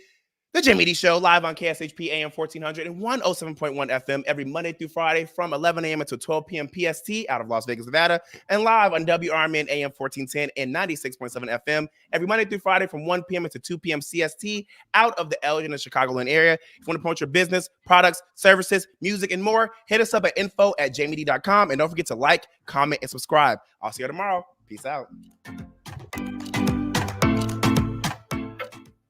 Speaker 1: The Jaime Dee Show, live on KSHP AM 1400 and 107.1 FM every Monday through Friday from 11 a.m. until 12 p.m. PST out of Las Vegas, Nevada, and live on WRMN AM 1410 and 96.7 FM every Monday through Friday from 1 p.m. until 2 p.m. CST out of the Elgin and Chicagoland area. If you want to promote your business, products, services, music, and more, hit us up at info@jamiedee.com, and don't forget to like, comment, and subscribe. I'll see you tomorrow. Peace out.